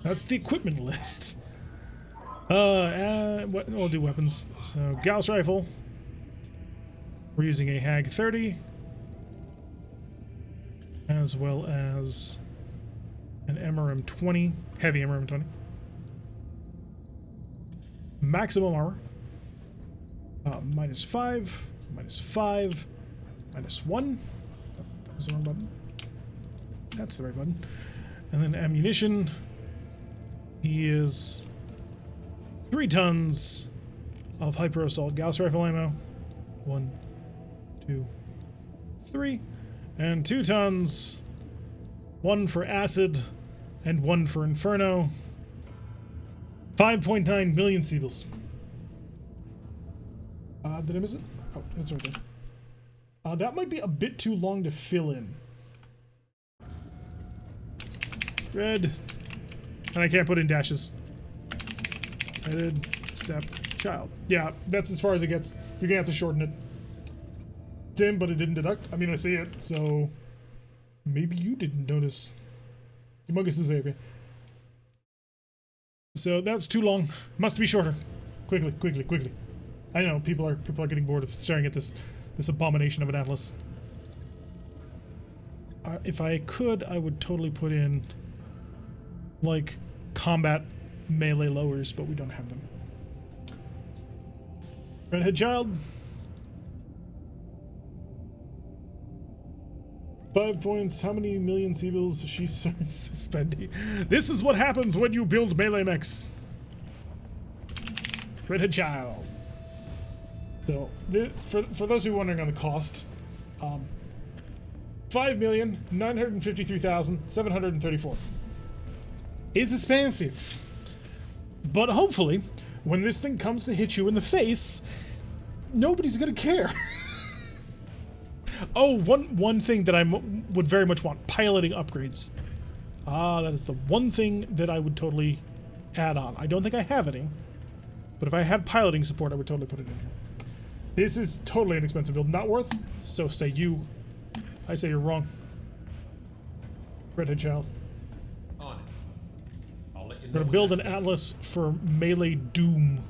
That's the equipment list. We'll do weapons. So, Gauss rifle. We're using a Hag 30. As well as an MRM 20. Heavy MRM 20. Maximum armor. -5. -5. -1. Oh, that was the wrong button. That's the right button. And then ammunition. He is 3 tons of hyper assault Gauss rifle ammo. 1, 2, 3. And 2 tons. 1 for acid and 1 for inferno. 5.9 million Siebels. Did I miss it? Oh, it's right there. That might be a bit too long to fill in. Red. And I can't put in dashes. Headed, step, child. Yeah, that's as far as it gets. You're gonna have to shorten it. Same, but it didn't deduct. I mean, I see it, so maybe you didn't notice. Humongous is okay. So that's too long. Must be shorter. Quickly. I know people are getting bored of staring at this abomination of an atlas. If I could, I would totally put in like combat melee lowers, but we don't have them. Redhead child. 5 points. How many million Seabills is she spending? This is what happens when you build melee mechs. Redhead child. So, for those who are wondering on the cost, 5,953,734 is expensive. But hopefully, when this thing comes to hit you in the face, nobody's gonna care. Oh, one thing that I would very much want, piloting upgrades. That is the one thing that I would totally add on. I don't think I have any, but if I had piloting support, I would totally put it in here. This is totally an expensive build. Not worth, so say you. I say you're wrong. Redhead child. On it. I'll let you know. We're gonna build an Atlas for melee doom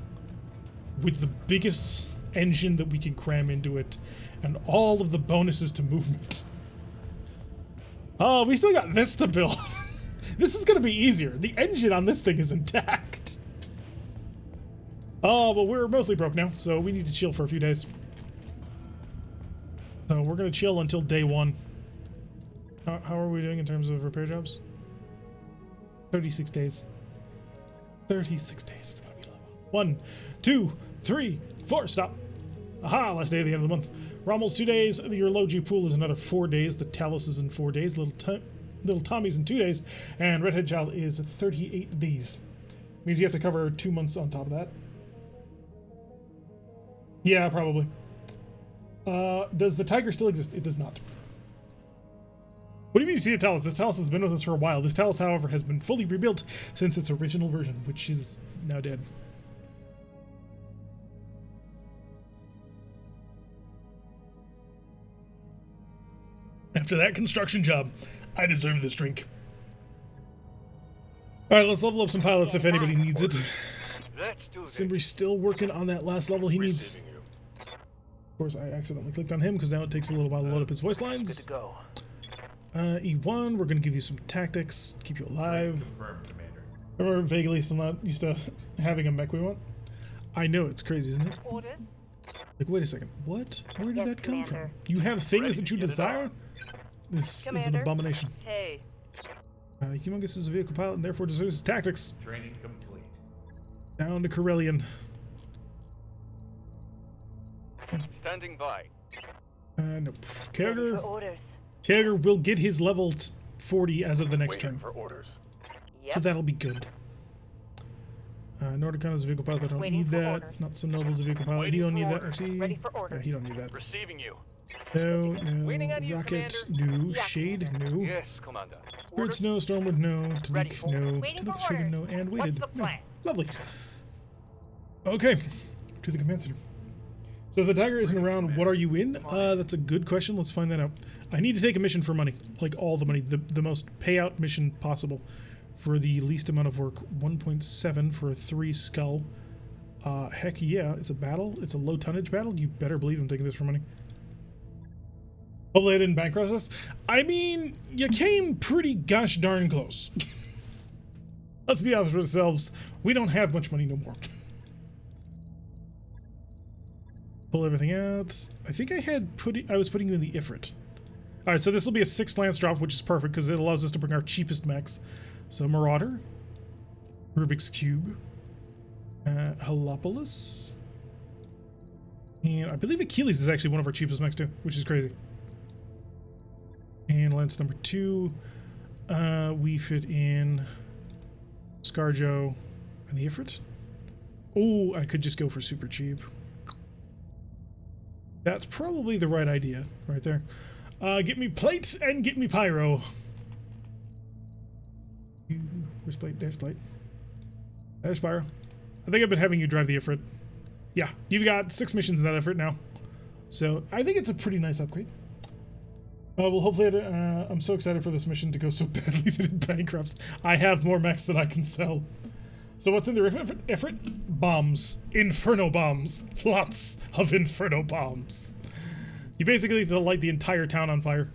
with the biggest engine that we can cram into it and all of the bonuses to movement. Oh, we still got this to build. This is gonna be easier. The engine on this thing is intact. Oh, but we're mostly broke now, so we need to chill for a few days. So we're gonna chill until day 1. How are we doing in terms of repair jobs? 36 days. 36 days. It's gonna be low. 1, 2, 3, 4. Stop. Aha! Last day of the end of the month. Rommel's 2 days. Your low G pool is another 4 days. The Talos is in 4 days. Little Tommy's in 2 days, and Redhead Child is 38 days. Means you have to cover 2 months on top of that. Yeah, probably. Does the Tiger still exist? It does not. What do you mean you see a Talos? This Talos has been with us for a while. This Talos, however, has been fully rebuilt since its original version, which is now dead. After that construction job, I deserve this drink. Alright, let's level up some pilots if anybody needs it. Let's do this. Simbri's still working on that last level he needs. Of course, I accidentally clicked on him because now it takes a little while to load up his voice Good lines. to go. E1, we're going to give you some tactics, keep you alive. Confirmed, Commander. Remember vaguely still not used to having a mech we want? I know, it's crazy, isn't it? Orders? Like, wait a second, what? Where did Yes, that come Commander. from? You have things Ready that to you get it desire? on. This is an Commander? abomination. Hey. Humongous is a vehicle pilot and therefore deserves his tactics. Training complete. Down to Corellian. Standing by. Nope. Ready for Kager. orders. Kager will get his level 40 as of the next turn. For orders. Yep. So that'll be good. Nordicon is a vehicle pilot. I don't Waiting need for that. orders. Not so noble is a vehicle pilot. He don't need that. Actually, Ready for yeah, orders. he don't need that. Receiving you. No, Waiting on no. you, Rocket, Commander. no. Yeah, Shade, Commander. no. Yes, Commander. Birds, no. Stormwood, no. Ready Talik, for no. orders. Waiting Talik, for Sugar, orders. no. And What's Weighted, the no. plan? Lovely. Okay. To the command center. So if the Tiger isn't around, what are you in? That's a good question. Let's find that out. I need to take a mission for money. Like all the money. The most payout mission possible. For the least amount of work. 1.7 for a 3 skull. Heck yeah. It's a battle. It's a low tonnage battle. You better believe I'm taking this for money. Hopefully I didn't bankrupt us. I mean, you came pretty gosh darn close. Let's be honest with ourselves. We don't have much money no more. Pull everything out. I think I was putting you in the Ifrit. Alright, so this will be a 6 lance drop, which is perfect because it allows us to bring our cheapest mechs. So Marauder, Rubik's Cube, Halopolis, and I believe Achilles is actually one of our cheapest mechs too, which is crazy. And lance number 2, we fit in Scarjo and the Ifrit. Oh, I could just go for super cheap. That's probably the right idea, right there. Get me plate and get me pyro. Where's plate? There's plate. There's pyro. I think I've been having you drive the Ifrit. Yeah, you've got 6 missions in that Ifrit now. So I think it's a pretty nice upgrade. Well, hopefully, I'm so excited for this mission to go so badly that it bankrupts. I have more mechs than I can sell. So what's in the Ifrit? Bombs. Inferno bombs. Lots of inferno bombs. You basically have to light the entire town on fire.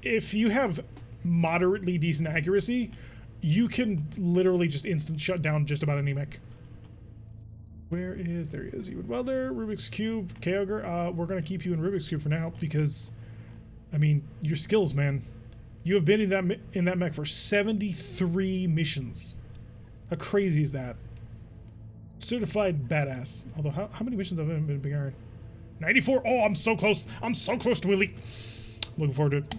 if you have moderately decent accuracy, you can literally just instant shut down just about any mech. There he is, Ewan Welder, Rubik's Cube, Kyogre. We're gonna keep you in Rubik's Cube for now because, I mean, your skills, man. You have been in that mech for 73 missions. How crazy is that? Certified badass. Although, how many missions have I been beginning? 94. Oh, I'm so close. I'm so close to elite. Looking forward to it.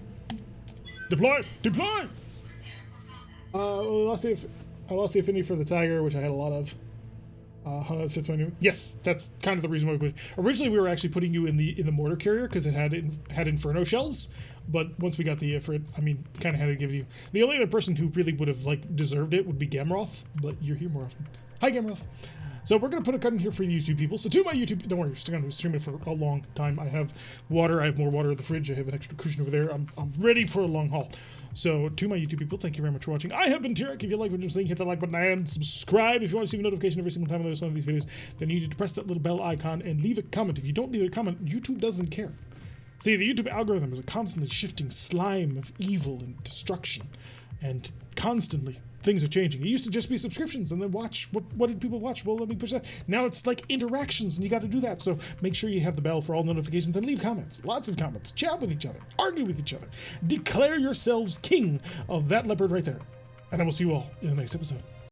Deploy! Deploy! I lost the affinity for the Tiger, which I had a lot of. Fits my new. Yes, that's kind of the reason why we put. Originally, we were actually putting you in the mortar carrier because it had Inferno shells, but once we got the Ifrit, I mean, kind of had to give you. The only other person who really would have like deserved it would be Gamroth, but you're here more often. Hi, Gamroth. So we're gonna put a cut in here for the YouTube people. So to my YouTube, don't worry, we're gonna stream it for a long time. I have water. I have more water in the fridge. I have an extra cushion over there. I'm ready for a long haul. So, to my YouTube people, thank you very much for watching. I have been Tyrek. If you like what I'm saying, hit that like button and subscribe. If you want to see a notification every single time I post one of these videos, then you need to press that little bell icon and leave a comment. If you don't leave a comment, YouTube doesn't care. See, the YouTube algorithm is a constantly shifting slime of evil and destruction. And constantly, things are changing. It used to just be subscriptions and then watch. What did people watch? Well, let me push that. Now it's like interactions, and you got to do that. So make sure you have the bell for all notifications and leave comments. Lots of comments. Chat with each other. Argue with each other. Declare yourselves king of that leopard right there. And I will see you all in the next episode.